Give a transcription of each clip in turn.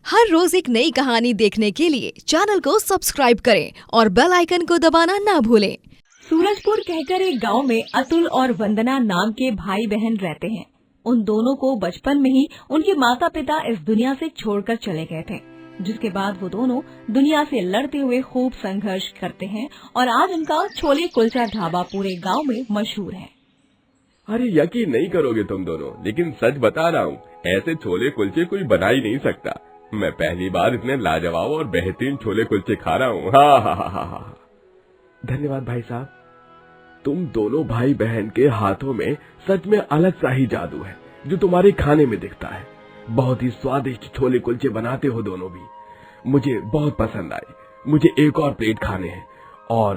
हर रोज एक नई कहानी देखने के लिए चैनल को सब्सक्राइब करें और बेल आइकन को दबाना ना भूलें। सूरजपुर कहकर एक गांव में अतुल और वंदना नाम के भाई बहन रहते हैं। उन दोनों को बचपन में ही उनके माता पिता इस दुनिया से छोड़कर चले गए थे, जिसके बाद वो दोनों दुनिया से लड़ते हुए खूब संघर्ष करते हैं और आज उनका छोले कुलचा ढाबा पूरे गांव में मशहूर है। अरे यकीन नहीं करोगे तुम दोनों, लेकिन सच बता रहा हूँ, ऐसे छोले कुलचे कोई बना ही नहीं सकता। मैं पहली बार इतने लाजवाब और बेहतरीन छोले कुलचे खा रहा हूँ। हा हा हा हा। धन्यवाद भाई साहब। तुम दोनों भाई बहन के हाथों में सच में अलग सा ही जादू है जो तुम्हारे खाने में दिखता है। बहुत ही स्वादिष्ट छोले कुलचे बनाते हो दोनों भी, मुझे बहुत पसंद आए। मुझे एक और प्लेट खाने हैं और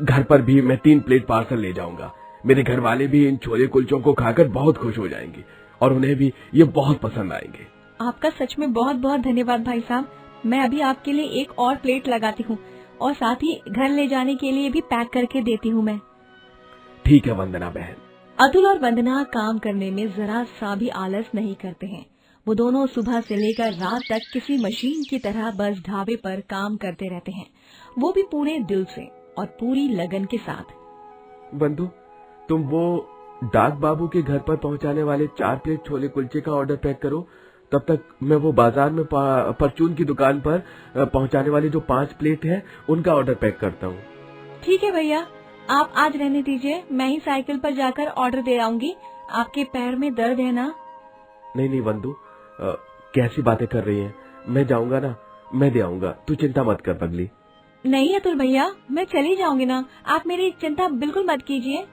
घर पर भी मैं 3 प्लेट पार्सल ले जाऊंगा। मेरे घर वाले भी इन छोले कुलचों को खाकर बहुत खुश हो जाएंगे और उन्हें भी ये बहुत पसंद आएंगे। आपका सच में बहुत बहुत धन्यवाद भाई साहब। मैं अभी आपके लिए एक और प्लेट लगाती हूँ और साथ ही घर ले जाने के लिए भी पैक करके देती हूँ मैं। ठीक है वंदना बहन। अतुल और वंदना काम करने में जरा सा भी आलस नहीं करते हैं। वो दोनों सुबह से लेकर रात तक किसी मशीन की तरह बस ढाबे पर काम करते रहते हैं, वो भी पूरे दिल से और पूरी लगन के साथ। बंधु, तुम वो डाक बाबू के घर पर पहुंचाने वाले 4 प्लेट छोले कुलचे का ऑर्डर पैक करो। तब तक मैं वो बाजार में परचून की दुकान पर पहुंचाने वाले जो 5 प्लेट हैं उनका ऑर्डर पैक करता हूँ। ठीक है भैया, आप आज रहने दीजिए, मैं ही साइकिल पर जाकर ऑर्डर दे आऊंगी। आपके पैर में दर्द है ना? नहीं बंधु, कैसी बातें कर रही हैं। मैं जाऊंगा ना, मैं दे आऊंगा, तू चिंता मत कर पगली। नहीं अतुल भैया, मैं चली जाऊंगी ना, आप मेरी चिंता बिल्कुल मत कीजिए।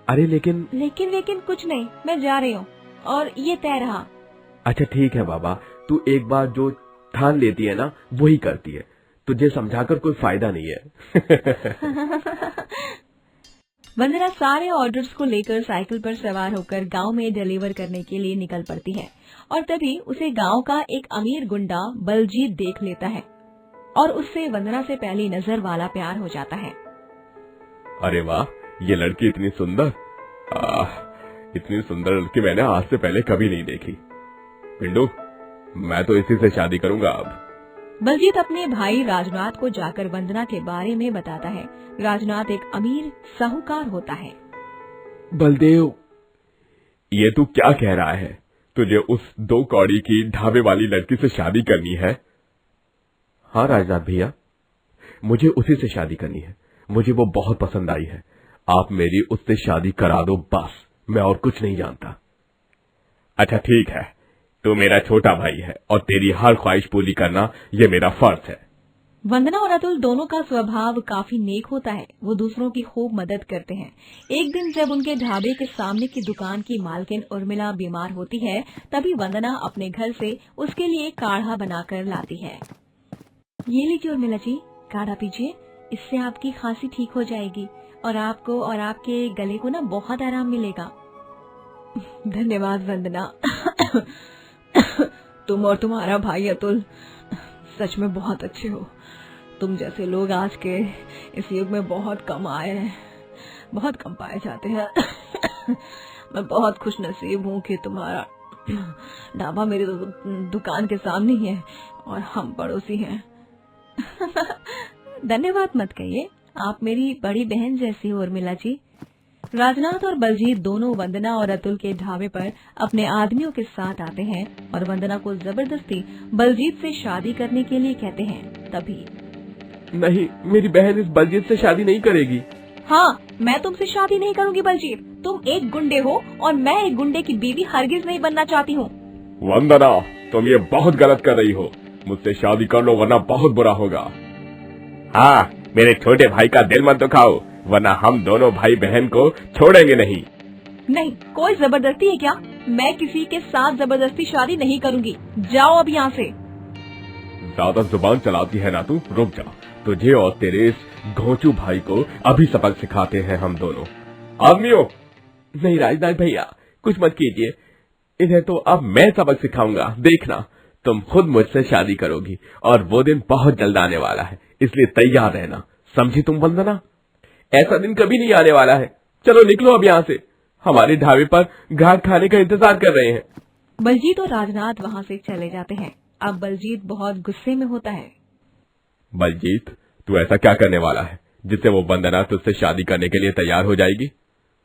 अरे लेकिन कुछ नहीं, मैं जा रही हूँ और ये तय रहा। अच्छा ठीक है बाबा, तू एक बार जो ठान लेती है ना वही करती है, तुझे समझाकर कोई फायदा नहीं है। वंदना सारे ऑर्डर्स को लेकर साइकिल पर सवार होकर गांव में डिलीवर करने के लिए निकल पड़ती है और तभी उसे गांव का एक अमीर गुंडा बलजीत देख लेता है और उससे वंदना से पहली नजर वाला प्यार हो जाता है। अरे वाह, ये लड़की इतनी सुंदर, इतनी सुंदर लड़की मैंने आज से पहले कभी नहीं देखी। पिंडू, मैं तो इसी से शादी करूंगा अब। बलजीत अपने भाई राजनाथ को जाकर वंदना के बारे में बताता है। राजनाथ एक अमीर साहूकार होता है। बलदेव, ये तू क्या कह रहा है? तुझे उस 2 कौड़ी की ढाबे वाली लड़की से शादी करनी है? हाँ राजनाथ भैया, मुझे उसी से शादी करनी है। मुझे वो बहुत पसंद आई है। आप मेरी उससे शादी करा दो बस, मैं और कुछ नहीं जानता। अच्छा ठीक है, तू मेरा छोटा भाई है और तेरी हर ख्वाहिश पूरी करना ये मेरा फर्ज है। वंदना और अतुल दोनों का स्वभाव काफी नेक होता है। वो दूसरों की खूब मदद करते हैं। एक दिन जब उनके ढाबे के सामने की दुकान की मालकिन उर्मिला बीमार होती है, तभी वंदना अपने घर से उसके लिए काढ़ा बनाकर लाती है। ये लीजिए उर्मिला जी, काढ़ा पीजिए, इससे आपकी खांसी ठीक हो जाएगी और आपको और आपके गले को ना बहुत आराम मिलेगा। धन्यवाद वंदना। तुम और तुम्हारा भाई अतुल सच में बहुत अच्छे हो। तुम जैसे लोग आज के इस युग में बहुत कम पाए जाते हैं। मैं बहुत खुश नसीब हूँ कि तुम्हारा ढाबा मेरी दुकान के सामने ही है और हम पड़ोसी हैं। धन्यवाद मत कहिए, आप मेरी बड़ी बहन जैसी हो उर्मिला जी। राजनाथ और बलजीत दोनों वंदना और अतुल के ढाबे पर अपने आदमियों के साथ आते हैं और वंदना को जबरदस्ती बलजीत से शादी करने के लिए कहते हैं। तभी नहीं, मेरी बहन इस बलजीत से शादी नहीं करेगी। हाँ, मैं तुमसे शादी नहीं करूंगी बलजीत। तुम एक गुंडे हो और मैं एक गुंडे की बीवी हरगिज नहीं बनना चाहती हूँ। वंदना, तुम ये बहुत गलत कर रही हो। मुझसे शादी कर लो वरना बहुत बुरा होगा। हाँ, मेरे छोटे भाई का दिल मत दुखाओ, वरना हम दोनों भाई बहन को छोड़ेंगे नहीं। नहीं, कोई जबरदस्ती है क्या? मैं किसी के साथ जबरदस्ती शादी नहीं करूंगी। जाओ अब यहाँ से। ज्यादा जुबान चलाती है ना तू, रुक जा। तुझे और तेरे इस घोंचू भाई को अभी सबक सिखाते हैं हम दोनों। आदमियों, नहीं राजनाथ भैया, कुछ मत कीजिए, इन्हें तो अब मैं सबक सिखाऊंगा। देखना, तुम खुद मुझसे शादी करोगी और वो दिन बहुत जल्द आने वाला है, इसलिए तैयार रहना। समझी तुम वंदना? ऐसा दिन कभी नहीं आने वाला है। चलो निकलो अब यहाँ से, हमारे ढाबे पर घाट खाने का इंतजार कर रहे हैं। बलजीत और राजनाथ वहाँ से चले जाते हैं। अब बलजीत बहुत गुस्से में होता है। बलजीत, तू ऐसा क्या करने वाला है जिससे वो वंदना तुझसे शादी करने के लिए तैयार हो जाएगी?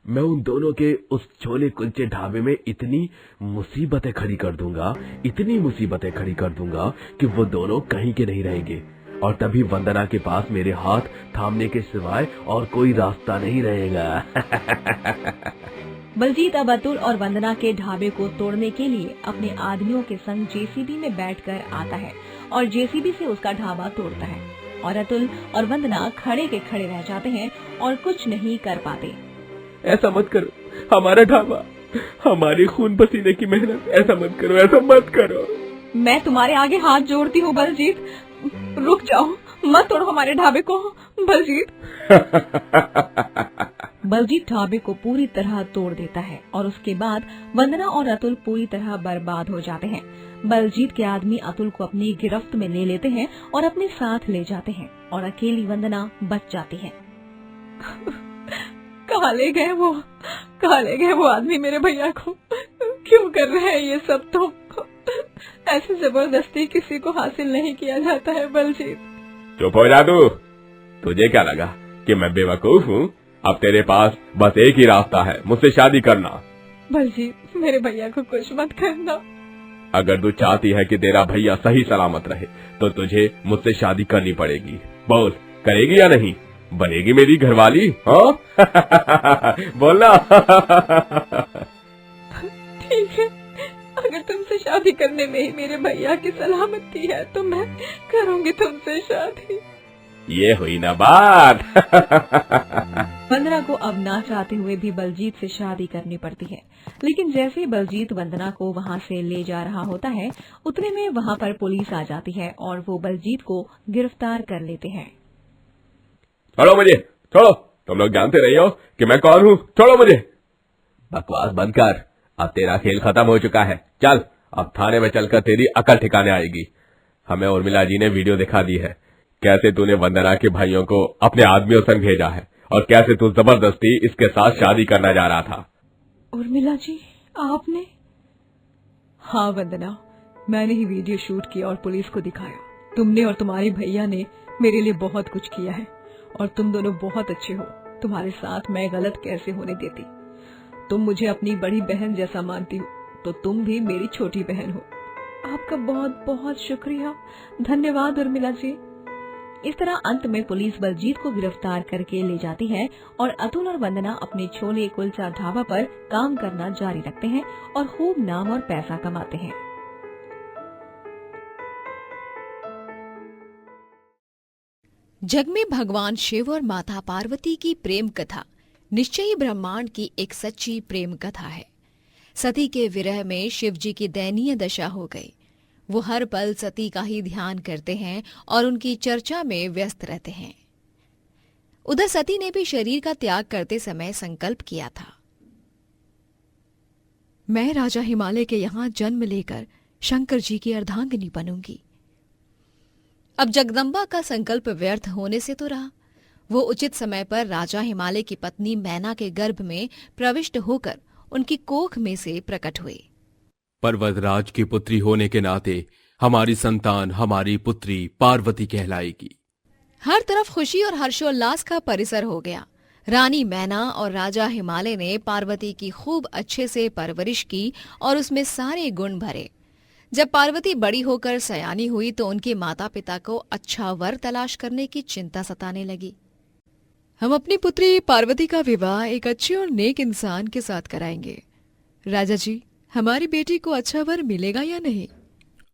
मैं उन दोनों के उस छोले कुलचे ढाबे में इतनी मुसीबतें खड़ी कर दूंगा, इतनी मुसीबतें खड़ी कर दूंगा कि वो दोनों कहीं के नहीं रहेंगे, और तभी वंदना के पास मेरे हाथ थामने के सिवाय और कोई रास्ता नहीं रहेगा। बलजीत अब अतुल और वंदना के ढाबे को तोड़ने के लिए अपने आदमियों के संग जेसीबी में बैठकर आता है और जेसीबी से उसका ढाबा तोड़ता है, और अतुल और वंदना खड़े के खड़े रह जाते हैं और कुछ नहीं कर पाते। ऐसा मत करो, हमारा ढाबा, हमारी खून पसीने की मेहनत, ऐसा मत करो, ऐसा मत करो। मैं तुम्हारे आगे हाथ जोड़ती हूँ बलजीत, रुक जाओ, मत तोड़ो हमारे ढाबे को बलजीत। बलजीत ढाबे को पूरी तरह तोड़ देता है और उसके बाद वंदना और अतुल पूरी तरह बर्बाद हो जाते हैं। बलजीत के आदमी अतुल को अपनी गिरफ्त में ले लेते हैं और अपने साथ ले जाते हैं, और अकेली वंदना बच जाती है। कहाँ ले गए वो आदमी मेरे भैया को? क्यों कर रहे हैं ये सब? तो ऐसे जबरदस्ती किसी को हासिल नहीं किया जाता है बलजीत। चुप हो जा तू। तुझे क्या लगा कि मैं बेवकूफ हूँ? अब तेरे पास बस एक ही रास्ता है, मुझसे शादी करना। बलजीत, मेरे भैया को कुछ मत करना। अगर तू चाहती है कि तेरा भैया सही सलामत रहे तो तुझे मुझसे शादी करनी पड़ेगी। बोल, करेगी या नहीं? बनेगी मेरी घरवाली? हाँ? बोलना। ठीक है, अगर तुमसे शादी करने में ही मेरे भैया की सलामती है तो मैं करूंगी तुमसे शादी। ये हुई ना बात। वंदना को अब ना चाहते हुए भी बलजीत से शादी करनी पड़ती है, लेकिन जैसे ही बलजीत वंदना को वहाँ से ले जा रहा होता है, उतने में वहाँ पर पुलिस आ जाती है और वो बलजीत को गिरफ्तार कर लेते हैं। छोड़ो मुझे, छोड़ो, तुम लोग जानते नहीं हो कि मैं कौन हूँ, छोड़ो मुझे। बकवास बंद कर, अब तेरा खेल खत्म हो चुका है। चल, अब थाने में चलकर तेरी अकल ठिकाने आएगी। हमें उर्मिला जी ने वीडियो दिखा दी है, कैसे तूने वंदना के भाइयों को अपने आदमियों संग भेजा है और कैसे तू जबरदस्ती इसके साथ शादी करना जा रहा था। उर्मिला जी, आपने? हाँ वंदना, मैंने ही वीडियो शूट किया और पुलिस को दिखाया। तुमने और तुम्हारे भैया ने मेरे लिए बहुत कुछ किया है और तुम दोनों बहुत अच्छे हो। तुम्हारे साथ मैं गलत कैसे होने देती? तुम मुझे अपनी बड़ी बहन जैसा मानती हो, तो तुम भी मेरी छोटी बहन हो। आपका बहुत बहुत शुक्रिया, धन्यवाद उर्मिला जी। इस तरह अंत में पुलिस बलजीत को गिरफ्तार करके ले जाती है और अतुल और वंदना अपने छोले कुलचा ढाबा पर काम करना जारी रखते हैं और खूब नाम और पैसा कमाते हैं। जग में भगवान शिव और माता पार्वती की प्रेम कथा निश्चय ही ब्रह्मांड की एक सच्ची प्रेम कथा है। सती के विरह में शिव जी की दयनीय दशा हो गई। वो हर पल सती का ही ध्यान करते हैं और उनकी चर्चा में व्यस्त रहते हैं। उधर सती ने भी शरीर का त्याग करते समय संकल्प किया था, मैं राजा हिमालय के यहाँ जन्म लेकर शंकर जी की अर्धांगिनी बनूंगी। अब जगदम्बा का संकल्प व्यर्थ होने से तो रहा। वो उचित समय पर राजा हिमालय की पत्नी मैना के गर्भ में प्रविष्ट होकर उनकी कोख में से प्रकट हुए। पर्वतराज की पुत्री होने के नाते हमारी संतान हमारी पुत्री पार्वती कहलाएगी। हर तरफ खुशी और हर्षोल्लास का परिसर हो गया। रानी मैना और राजा हिमालय ने पार्वती की खूब अच्छे से परवरिश की और उसमें सारे गुण भरे। जब पार्वती बड़ी होकर सयानी हुई तो उनके माता पिता को अच्छा वर तलाश करने की चिंता सताने लगी। हम अपनी पुत्री पार्वती का विवाह एक अच्छे और नेक इंसान के साथ कराएंगे। राजा जी, हमारी बेटी को अच्छा वर मिलेगा या नहीं?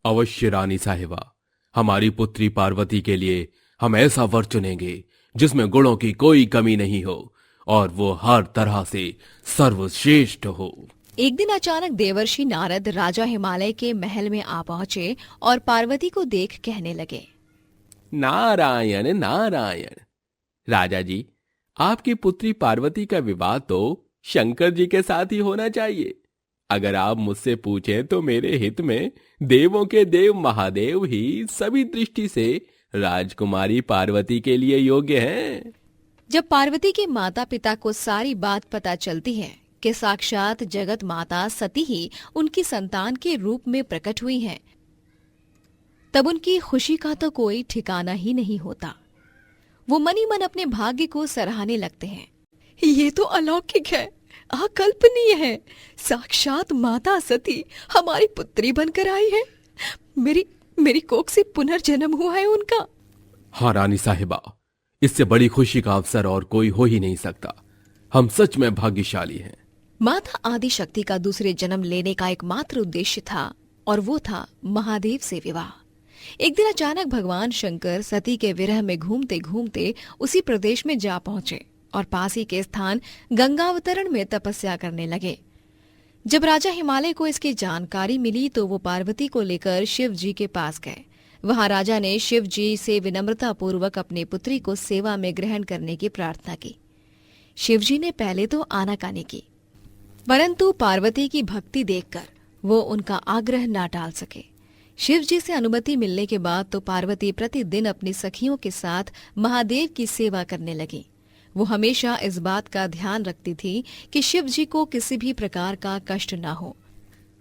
अवश्य रानी साहिबा, हमारी पुत्री पार्वती के लिए हम ऐसा वर चुनेंगे जिसमें गुणों की कोई कमी नहीं हो और वो हर तरह से सर्वश्रेष्ठ हो। एक दिन अचानक देवर्षि नारद राजा हिमालय के महल में आ पहुंचे और पार्वती को देख कहने लगे, नारायण नारायण। राजा जी, आपकी पुत्री पार्वती का विवाह तो शंकर जी के साथ ही होना चाहिए। अगर आप मुझसे पूछें तो मेरे हित में देवों के देव महादेव ही सभी दृष्टि से राजकुमारी पार्वती के लिए योग्य हैं। जब पार्वती के माता पिता को सारी बात पता चलती है कि साक्षात जगत माता सती ही उनकी संतान के रूप में प्रकट हुई हैं, तब उनकी खुशी का तो कोई ठिकाना ही नहीं होता। वो मनी मन अपने भाग्य को सराहने लगते हैं। ये तो अलौकिक है, अकल्पनीय है। साक्षात माता सती हमारी पुत्री बनकर आई है। मेरी कोख से पुनर्जन्म हुआ है उनका। हाँ रानी साहिबा, इससे बड़ी खुशी का अवसर और कोई हो ही नहीं सकता। हम सच में भाग्यशाली हैं। माता आदि शक्ति का दूसरे जन्म लेने का एकमात्र उद्देश्य था और वो था महादेव से विवाह। एक दिन अचानक भगवान शंकर सती के विरह में घूमते घूमते उसी प्रदेश में जा पहुंचे और पास ही के स्थान गंगावतरण में तपस्या करने लगे। जब राजा हिमालय को इसकी जानकारी मिली तो वो पार्वती को लेकर शिव जी के पास गए। वहां राजा ने शिव जी से विनम्रता पूर्वक अपनी पुत्री को सेवा में ग्रहण करने की प्रार्थना की। शिव जी ने पहले तो आनाकानी की, परंतु पार्वती की भक्ति देखकर वो उनका आग्रह न टाल सके। शिव जी से अनुमति मिलने के बाद तो पार्वती प्रतिदिन अपनी सखियों के साथ महादेव की सेवा करने लगी। वो हमेशा इस बात का ध्यान रखती थी कि शिव जी को किसी भी प्रकार का कष्ट न हो।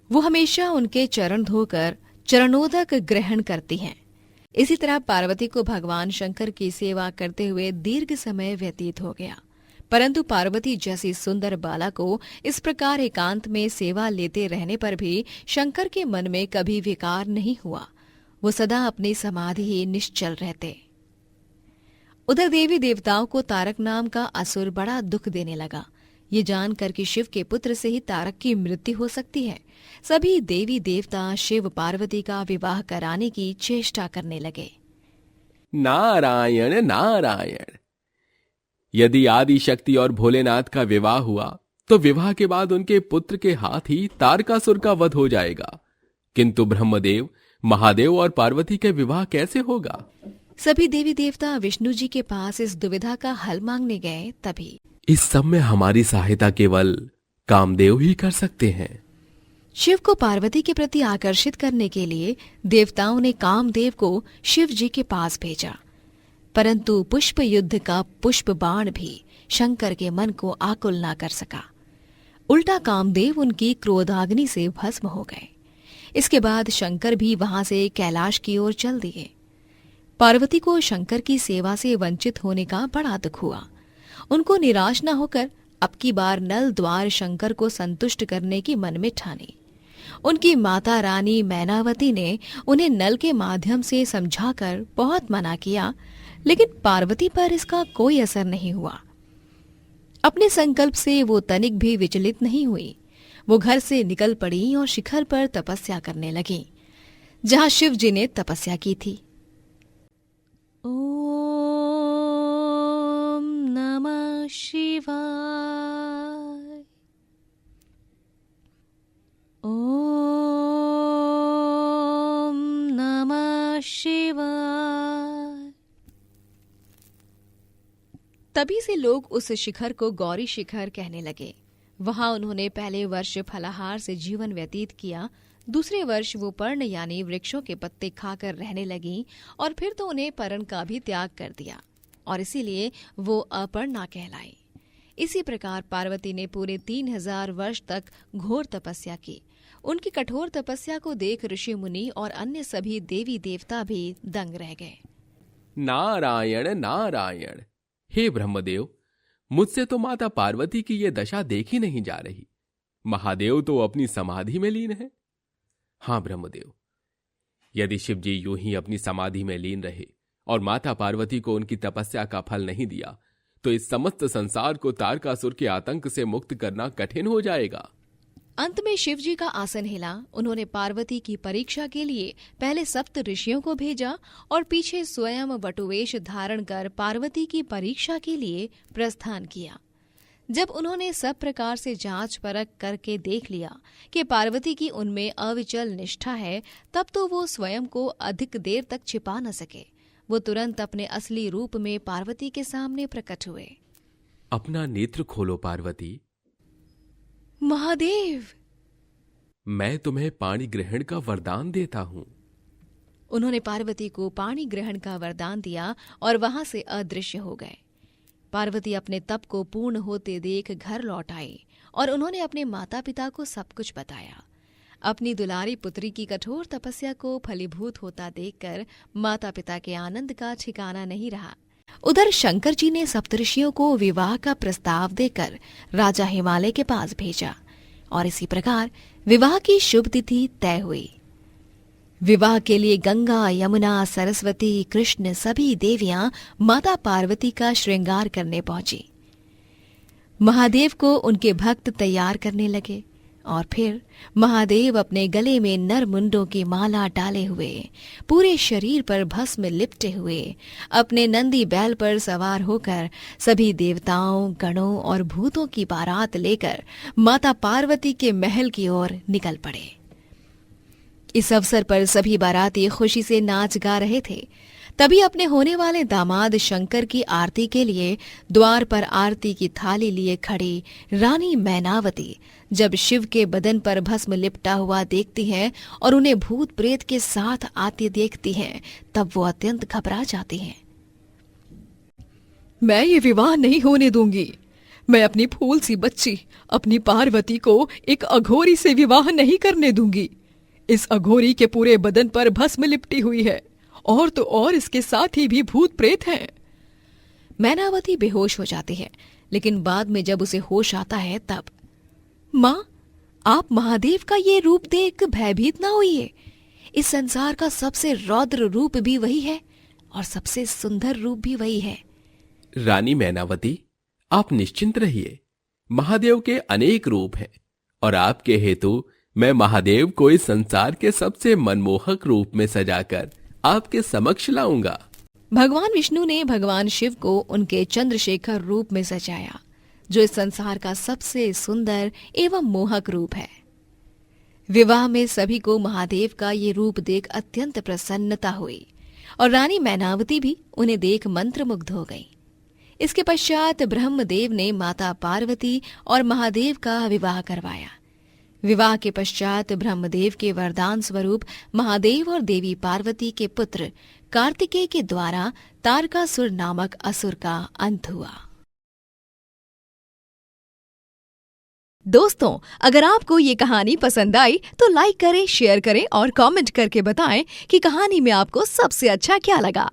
वो हमेशा उनके चरण धोकर चरणोदक ग्रहण करती हैं। इसी तरह पार्वती को भगवान शंकर की सेवा करते हुए दीर्घ समय व्यतीत हो गया, परंतु पार्वती जैसी सुंदर बाला को इस प्रकार एकांत में सेवा लेते रहने पर भी शंकर के मन में कभी विकार नहीं हुआ। वो सदा अपनी समाधि ही निश्चल रहते। उधर देवी देवताओं को तारक नाम का असुर बड़ा दुख देने लगा। ये जानकर कि शिव के पुत्र से ही तारक की मृत्यु हो सकती है, सभी देवी देवता शिव पार्वती का विवाह कराने की चेष्टा करने लगे। नारायण नारायण। यदि आदि शक्ति और भोलेनाथ का विवाह हुआ तो विवाह के बाद उनके पुत्र के हाथ ही तारकासुर का वध हो जाएगा, किंतु ब्रह्मदेव, महादेव और पार्वती के विवाह कैसे होगा? सभी देवी देवता विष्णु जी के पास इस दुविधा का हल मांगने गए। तभी इस सब में हमारी सहायता केवल कामदेव ही कर सकते हैं। शिव को पार्वती के प्रति आकर्षित करने के लिए देवताओं ने कामदेव को शिव जी के पास भेजा, परंतु पुष्प युद्ध का पुष्प बाण भी शंकर के मन को आकुल न कर सका। उल्टा कामदेव उनकी क्रोधाग्नि से भस्म हो गए। इसके बाद शंकर भी वहां से कैलाश की ओर चल दिए। पार्वती को शंकर की सेवा से वंचित होने का बड़ा दुख हुआ। उनको निराश न होकर अब की बार नल द्वार शंकर को संतुष्ट करने की मन में ठानी। उनकी माता रानी मैनावती ने उन्हें नल के माध्यम से समझाकर बहुत मना किया, लेकिन पार्वती पर इसका कोई असर नहीं हुआ। अपने संकल्प से वो तनिक भी विचलित नहीं हुई। वो घर से निकल पड़ी और शिखर पर तपस्या करने लगी, जहां शिव जी ने तपस्या की थी। ओम नमः शिवाय, ओम नमः शिवाय। तभी से लोग उस शिखर को गौरी शिखर कहने लगे। वहां उन्होंने पहले वर्ष फलाहार से जीवन व्यतीत किया, दूसरे वर्ष वो पर्ण यानी वृक्षों के पत्ते खाकर रहने लगी और फिर तो उन्हें पर्ण का भी त्याग कर दिया और इसीलिए वो अपर्णा कहलाई। इसी प्रकार पार्वती ने पूरे 3000 वर्ष तक घोर तपस्या की। उनकी कठोर तपस्या को देख ऋषि मुनि और अन्य सभी देवी देवता भी दंग रह गए। नारायण नारायण। हे ब्रह्मदेव, मुझसे तो माता पार्वती की ये दशा देखी नहीं जा रही। महादेव तो अपनी समाधि में लीन है। हाँ ब्रह्मदेव, यदि शिव जी यूं ही अपनी समाधि में लीन रहे और माता पार्वती को उनकी तपस्या का फल नहीं दिया तो इस समस्त संसार को तारकासुर के आतंक से मुक्त करना कठिन हो जाएगा। अंत में शिव जी का आसन हिला। उन्होंने पार्वती की परीक्षा के लिए पहले सप्त ऋषियों को भेजा और पीछे स्वयं वटुवेश धारण कर पार्वती की परीक्षा के लिए प्रस्थान किया। जब उन्होंने सब प्रकार से जांच परख करके देख लिया कि पार्वती की उनमें अविचल निष्ठा है, तब तो वो स्वयं को अधिक देर तक छिपा न सके। वो तुरंत अपने असली रूप में पार्वती के सामने प्रकट हुए। अपना नेत्र खोलो पार्वती। महादेव, मैं तुम्हें पाणी ग्रहण का वरदान देता हूँ। उन्होंने पार्वती को पाणी ग्रहण का वरदान दिया और वहां से अदृश्य हो गए। पार्वती अपने तप को पूर्ण होते देख घर लौट आई और उन्होंने अपने माता पिता को सब कुछ बताया। अपनी दुलारी पुत्री की कठोर तपस्या को फलीभूत होता देखकर माता पिता के आनंद का ठिकाना नहीं रहा। उधर शंकर जी ने सप्तऋषियों को विवाह का प्रस्ताव देकर राजा हिमालय के पास भेजा और इसी प्रकार विवाह की शुभ तिथि तय हुई। विवाह के लिए गंगा, यमुना, सरस्वती, कृष्ण सभी देवियां माता पार्वती का श्रृंगार करने पहुंची। महादेव को उनके भक्त तैयार करने लगे और फिर महादेव अपने गले में नर मुंडों की माला डाले हुए, पूरे शरीर पर भस्म लिपटे हुए, अपने नंदी बैल पर सवार होकर सभी देवताओं, गणों और भूतों की बारात लेकर माता पार्वती के महल की ओर निकल पड़े। इस अवसर पर सभी बाराती खुशी से नाच गा रहे थे। तभी अपने होने वाले दामाद शंकर की आरती के लिए द्वार पर आरती की थाली लिए खड़ी रानी मैनावती जब शिव के बदन पर भस्म लिपटा हुआ देखती हैं और उन्हें भूत प्रेत के साथ आते देखती हैं, तब वो अत्यंत घबरा जाती हैं। मैं ये विवाह नहीं होने दूंगी। मैं अपनी फूल सी बच्ची अपनी पार्वती को एक अघोरी से विवाह नहीं करने दूंगी। इस अघोरी के पूरे बदन पर भस्म लिपटी हुई है और तो और इसके साथ ही भी भूत प्रेत हैं। मैनावती बेहोश हो जाती है, लेकिन बाद में जब उसे होश आता है तब, माँ, आप महादेव का ये रूप देख भयभीत ना होइए। इस संसार का सबसे रौद्र रूप भी वही है और सबसे सुंदर रूप भी वही है। रानी मैनावती, आप निश्चिंत रहिए। महादेव के अनेक रूप हैं और आपके हेतु मैं महादेव को इस संसार के सबसे मनमोहक रूप में सजाकर आपके समक्ष लाऊंगा। भगवान विष्णु ने भगवान शिव को उनके चंद्रशेखर रूप में सजाया, जो इस संसार का सबसे सुंदर एवं मोहक रूप है। विवाह में सभी को महादेव का ये रूप देख अत्यंत प्रसन्नता हुई और रानी मैनावती भी उन्हें देख मंत्रमुग्ध हो गई। इसके पश्चात ब्रह्मदेव ने माता पार्वती और महादेव का विवाह करवाया। विवाह के पश्चात ब्रह्मदेव के वरदान स्वरूप महादेव और देवी पार्वती के पुत्र कार्तिकेय के द्वारा तारकासुर नामक असुर का अंत हुआ। दोस्तों, अगर आपको ये कहानी पसंद आई तो लाइक करें, शेयर करें और कमेंट करके बताएं कि कहानी में आपको सबसे अच्छा क्या लगा।